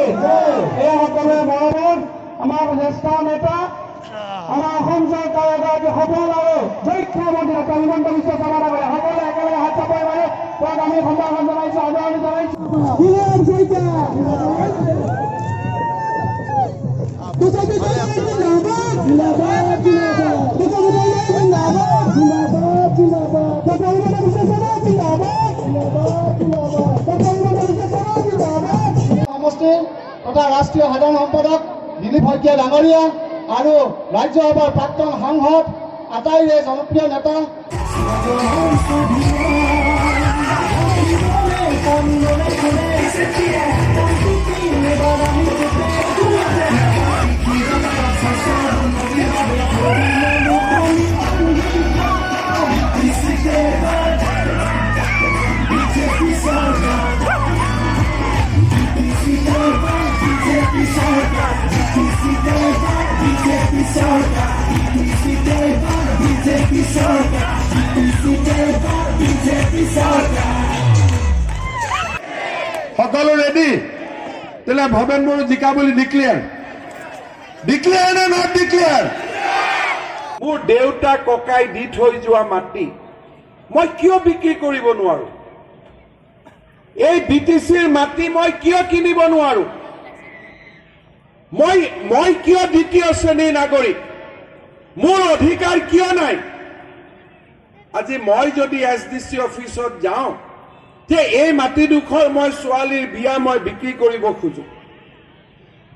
এই সকলোৱে বৰ'ন আমাৰ জ্যেষ্ঠ নেতা আমাৰ অসম চৰকাৰৰ এগৰাকী সফল আৰু দক্ষ মন্ত্ৰী ডক্টৰ হিমন্ত বিশ্ব শৰ্মা ডাঙৰীয়া সকলোৱে একেলগে হাত চাপৰি মাৰি তেওঁক আমি সম্ভাষণ জনাইছোঁ, আদৰণি জনাইছোঁ। সমষ্টিৰ তথা ৰাষ্ট্ৰীয় সাধাৰণ সম্পাদক দিলীপ শইকীয়া ডাঙৰীয়া আৰু ৰাজ্যসভাৰ প্ৰাক্তন সাংসদ আটাইৰে জনপ্ৰিয় নেতা সকলো ৰেডি তেলে ভৱেন বড়ো জিকা বুলি ডিক্লেয়াৰ নে নট ডিক্লেয়াৰ? মোৰ দেউতা ককাই দি থৈ যোৱা মাটি মই কিয় বিক্ৰী কৰিব নোৱাৰো? এই বিটিচিৰ মাটি মই কিয় কিনিব নোৱাৰো? মই কিয় দ্বিতীয় শ্ৰেণীৰ নাগৰিক? মোৰ অধিকাৰ কিয় নাই? আজি মই যদি SDC অফিচত যাওঁ যে এই মাটিডোখৰ মই ছোৱালীৰ বিয়া মই বিক্ৰী কৰিব খোজো,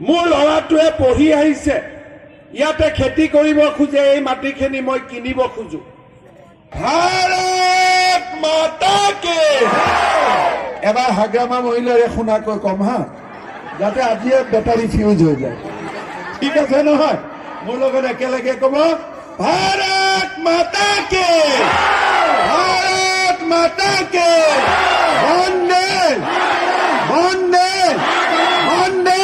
মোৰ ল'ৰাটোৱে পঢ়ি আহিছে, ইয়াতে খেতি কৰিব খোজে, এই মাটিখিনি মই কিনিব খোজো, ভাৰত মাতা কে। এবাৰ হাগ্ৰামা মহিলাৰে শুনাকৈ কম হা, যাতে আজিয়ে বেটাৰী ফিউজ হৈ যায়, ঠিক আছে নহয়? মোৰ লগত একেলগে ক'ব, ভাৰত মাতা কে, ভাৰত মাতা কে, বন্দে বন্দে বন্দে।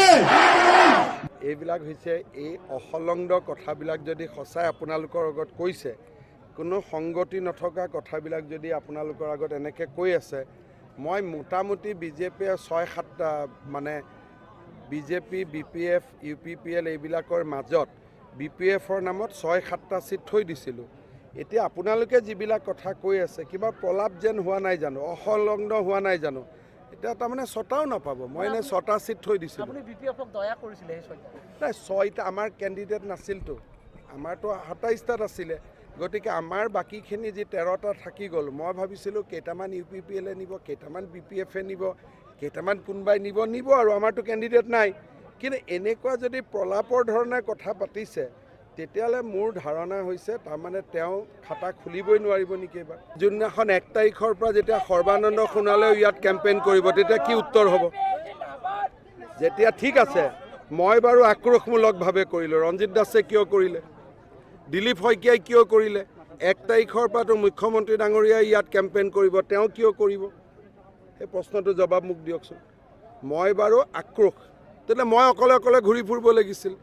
এইবিলাক হৈছে এই অসলংঘ কথাবিলাক যদি সঁচাই আপোনালোকৰ আগত কৈছে, কোনো সংগতি নথকা কথাবিলাক যদি আপোনালোকৰ আগত এনেকৈ কৈ আছে, মই মোটামুটি বিজেপিয়ে 6-7টা মানে বিজেপি BPF UPPL এইবিলাকৰ মাজত BPFৰ নামত 6-7টা চিট থৈ দিছিলোঁ। এতিয়া আপোনালোকে যিবিলাক কথা কৈ আছে কিবা প্ৰলাপ যেন হোৱা নাই জানো, অসলংঘ হোৱা নাই জানো? এতিয়া তাৰমানে 6টাও নাপাব, মই এনে 6টা চিট থৈ দিছিলোঁ। নাই 6টা আমাৰ কেণ্ডিডেট নাছিলতো, আমাৰতো 27টাত আছিলে, গতিকে আমাৰ বাকীখিনি যি 13টা থাকি গ'ল, মই ভাবিছিলোঁ কেইটামান UPPLে নিব, কেইটামান BPFে নিব, কেইটামান কোনোবাই নিব আৰু আমাৰতো কেণ্ডিডেট নাই। কিন্তু এনেকুৱা যদি প্ৰলাপৰ ধৰণে কথা পাতিছে, তেতিয়াহ'লে মোৰ ধাৰণা হৈছে তাৰমানে তেওঁ খাতা খুলিবই নোৱাৰিব নেকি এবাৰ। যোনদিনাখন 1 তাৰিখৰ পৰা যেতিয়া সৰ্বানন্দ সোণোৱালেও ইয়াত কেম্পেইন কৰিব, তেতিয়া কি উত্তৰ হ'ব? যেতিয়া ঠিক আছে, মই বাৰু আক্ৰোশমূলকভাৱে কৰিলোঁ, ৰঞ্জিত দাসে কিয় কৰিলে, দিলীপ শইকীয়াই কিয় কৰিলে? 1 তাৰিখৰ পৰাতো মুখ্যমন্ত্ৰী ডাঙৰীয়াই ইয়াত কেম্পেইন কৰিব, তেওঁ কিয় কৰিব? সেই প্ৰশ্নটো জবাব মোক দিয়কচোন। মই বাৰু আক্ৰোশ, তেতিয়াহ'লে মই অকলে অকলে ঘূৰি ফুৰিব লাগিছিল।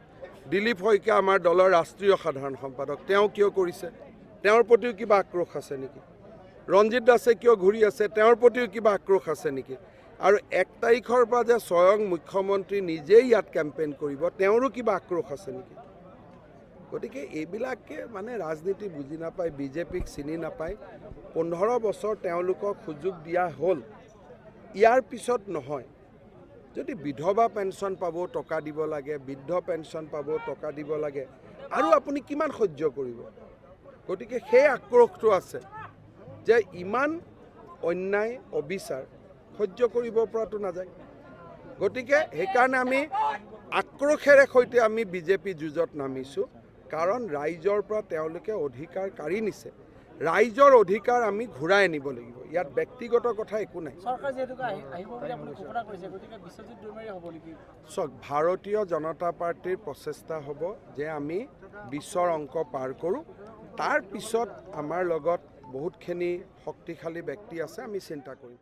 দিলীপ শইকীয়া আমাৰ দলৰ ৰাষ্ট্ৰীয় সাধাৰণ সম্পাদক, তেওঁ কিয় কৰিছে? তেওঁৰ প্ৰতিও কিবা আক্ৰোশ আছে নেকি? ৰঞ্জিত দাসে কিয় ঘূৰি আছে, তেওঁৰ প্ৰতিও কিবা আক্ৰোশ আছে নেকি? আৰু 1 তাৰিখৰ পৰা যে স্বয়ং মুখ্যমন্ত্ৰী নিজেই ইয়াত কেম্পেইন কৰিব, তেওঁৰো কিবা আক্ৰোশ আছে নেকি? গতিকে এইবিলাকে মানে ৰাজনীতি বুজি নাপায়, বিজেপিক চিনি নাপায়। 15 বছৰ তেওঁলোকক সুযোগ দিয়া হ'ল, ইয়াৰ পিছত নহয়। যদি বিধৱা পেঞ্চন পাব টকা দিব লাগে, বৃদ্ধ পেঞ্চন পাব টকা দিব লাগে, আৰু আপুনি কিমান সহ্য কৰিব? গতিকে সেই আক্ৰোশটো আছে যে ইমান অন্যায় অবিচাৰ সহ্য কৰিব পৰাটো নাযায়। গতিকে সেইকাৰণে আমি আক্ৰোশেৰে সৈতে আমি বিজেপি যুঁজত নামিছোঁ, কাৰণ ৰাইজৰ পৰা তেওঁলোকে অধিকাৰ কাঢ়ি নিছে, ৰাইজৰ অধিকাৰ আমি ঘূৰাই আনিব লাগিব। ইয়াত ব্যক্তিগত কথা একো নাই। চাওক, ভাৰতীয় জনতা পাৰ্টিৰ প্ৰচেষ্টা হ'ব যে আমি বিশ্বৰ অংক পাৰ কৰোঁ, তাৰ পিছত আমাৰ লগত বহুতখিনি শক্তিশালী ব্যক্তি আছে, আমি চিন্তা কৰিম।